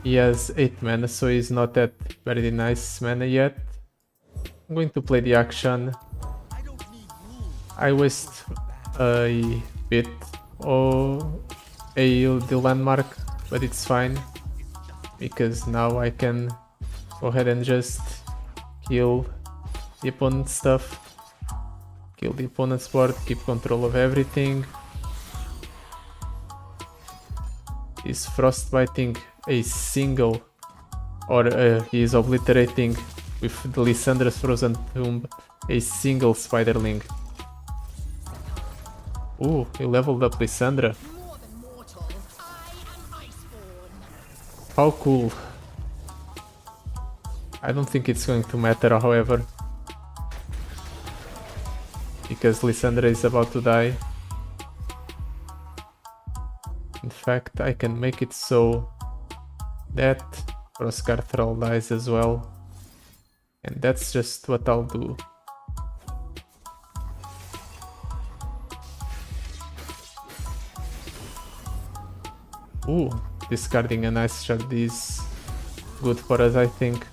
He has 8 mana, so he's not at very nice mana yet. I'm going to play the action. I waste a bit of the landmark, but it's fine, because now I can go ahead and just kill the opponent's stuff, kill the opponent's board, keep control of everything. He's frostbiting a single, or he is obliterating with the Lissandra's Frozen Tomb a single Spiderling. Ooh, he leveled up Lissandra. How cool. I don't think it's going to matter, however, because Lissandra is about to die. In fact, I can make it so that Roscar Thrall dies as well, and that's just what I'll do. Ooh, discarding a nice shard is good for us, I think,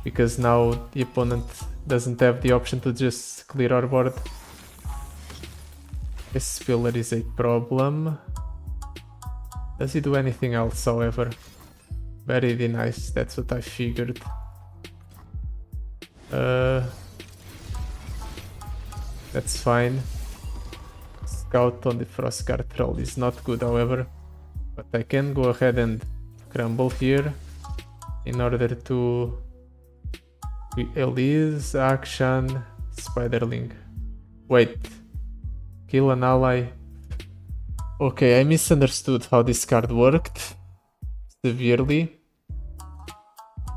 because now the opponent doesn't have the option to just clear our board. This pillar is a problem. Does he do anything else, however? Very nice, that's what I figured. That's fine. Scout on the Frostguard Troll is not good, however. But I can go ahead and crumble here in order to Elise, action, Spiderling. Wait, kill an ally. Okay, I misunderstood how this card worked severely,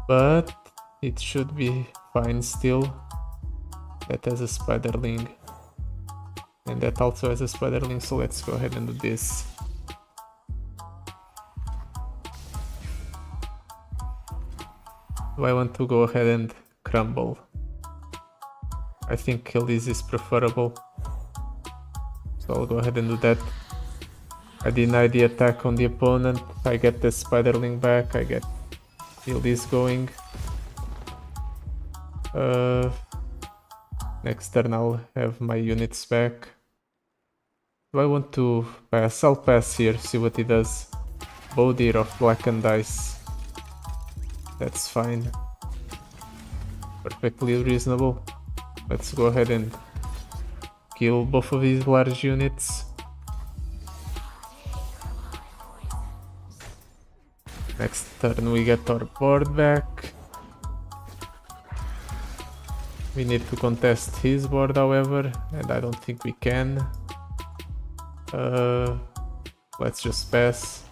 but it should be fine still. That has a Spiderling, and that also has a Spiderling, so let's go ahead and do this. Do I want to go ahead and crumble? I think Elise is preferable. So I'll go ahead and do that. I deny the attack on the opponent. I get the spiderling back. I get Elise going. Next turn I'll have my units back. Do I want to pass? I'll pass here, see what he does. Bow deer of blackened dice. That's fine. Perfectly reasonable. Let's go ahead and kill both of these large units. Next turn we get our board back. We need to contest his board, however, and I don't think we can. Let's just pass.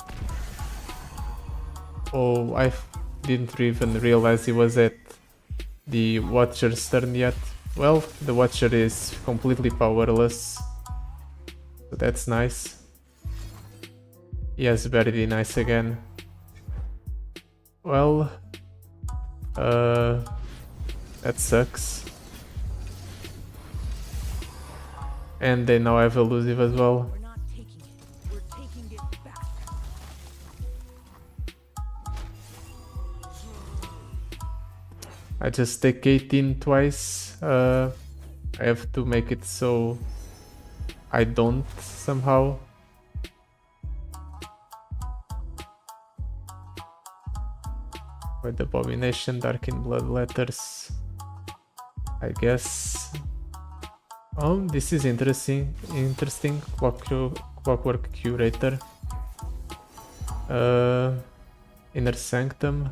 Oh, I didn't even realize he was at the Watcher's turn yet. Well, the Watcher is completely powerless, so that's nice. He has very nice again. Well, that sucks. And they now have elusive as well. We're not taking it. We're taking it back. I just take 18 twice. I have to make it so I don't somehow. With Abomination, Dark in Blood Letters, I guess. Oh, this is interesting. Clockwork Curator. Inner Sanctum.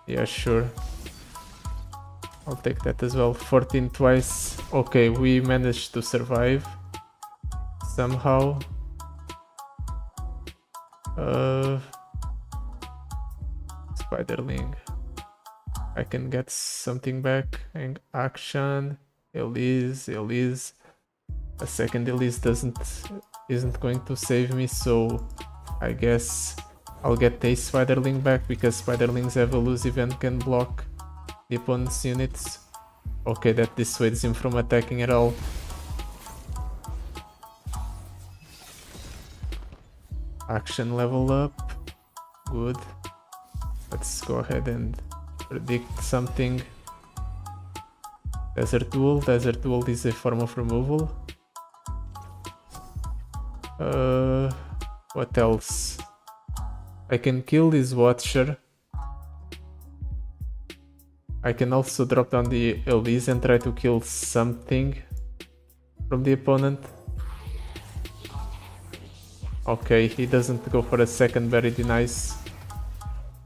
Yeah, sure. I'll take that as well. 14 twice. Okay, we managed to survive somehow. Spiderling. I can get something back. And action. Elise. A second Elise isn't going to save me, so I guess I'll get a Spiderling back because Spiderlings have elusive and can block the opponent's units. Okay, that dissuades him from attacking at all. Action level up. Good. Let's go ahead and predict something. Desert Duel. Desert Duel is a form of removal. What else? I can kill this Watcher. I can also drop down the Elise and try to kill something from the opponent. Okay, he doesn't go for a second, very nice.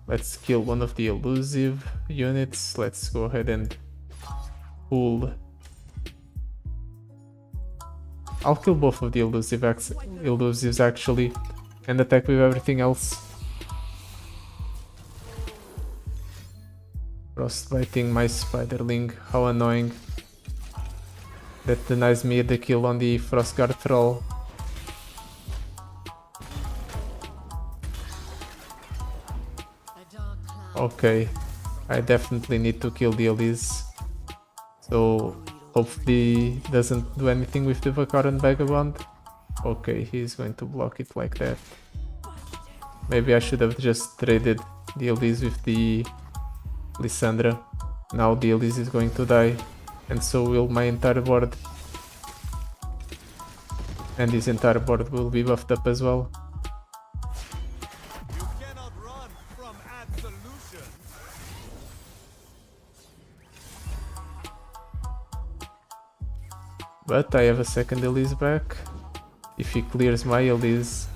Let's kill one of the elusive units. Let's go ahead and pull. I'll kill both of the elusives actually, and attack with everything else. Frostbiting my Spiderling, how annoying. That denies me the kill on the Frostguard Troll. Okay, I definitely need to kill the Elise. So hopefully doesn't do anything with the Vacaran Vagabond. Okay, he's going to block it like that. Maybe I should have just traded the Elise with the Lissandra. Now the Elise is going to die, and so will my entire board. And his entire board will be buffed up as well. You cannot run from absolution. But I have a second Elise back. If he clears my Elise,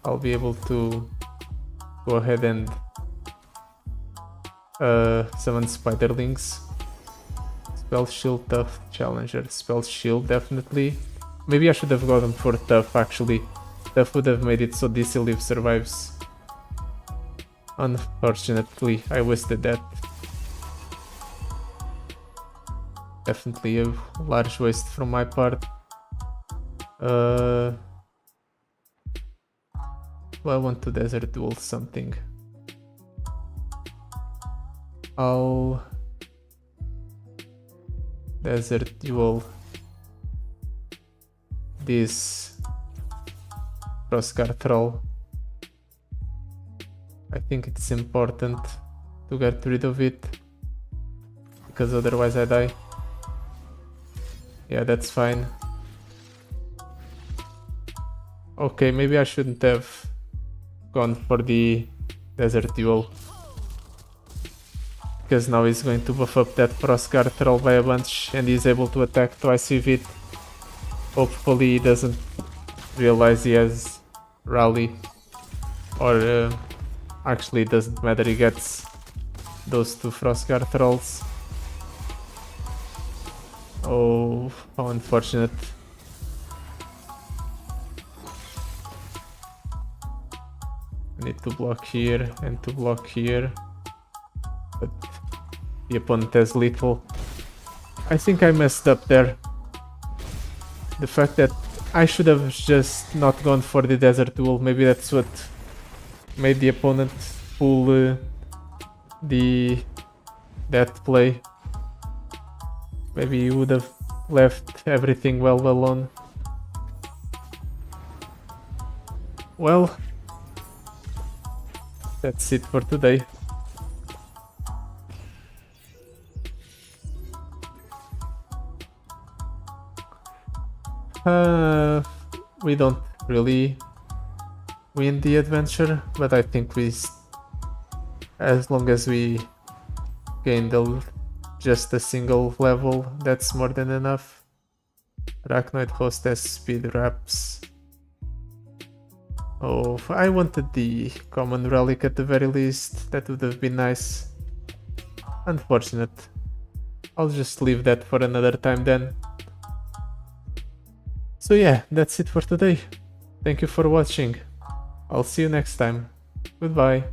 I'll be able to go ahead and summon Spiderlings. Spell Shield, Tough, Challenger. Spell Shield, definitely. Maybe I should have gone for Tough, actually. Tough would have made it so this Elise survives. Unfortunately, I wasted that. Definitely a large waste from my part. Do I want to Desert Duel something? I'll desert duel this crossguard troll. I think it's important to get rid of it because otherwise I die. Yeah, that's fine. Okay, maybe I shouldn't have gone for the desert duel, because now he's going to buff up that crossguard troll by a bunch and he's able to attack twice with it. Hopefully he doesn't realize he has rally, or actually it doesn't matter, he gets those two crossguard trolls. Oh, how unfortunate. I need to block here and to block here, but the opponent has lethal. I think I messed up there. The fact that I should have just not gone for the desert duel, maybe that's what made the opponent pull that play. Maybe he would have left everything well alone. Well, that's it for today. We don't really win the adventure, but I think as long as we gain just a single level, that's more than enough. Arachnoid host has speed wraps. Oh, I wanted the common relic at the very least. That would have been nice. Unfortunate. I'll just leave that for another time then. So yeah, that's it for today. Thank you for watching. I'll see you next time. Goodbye.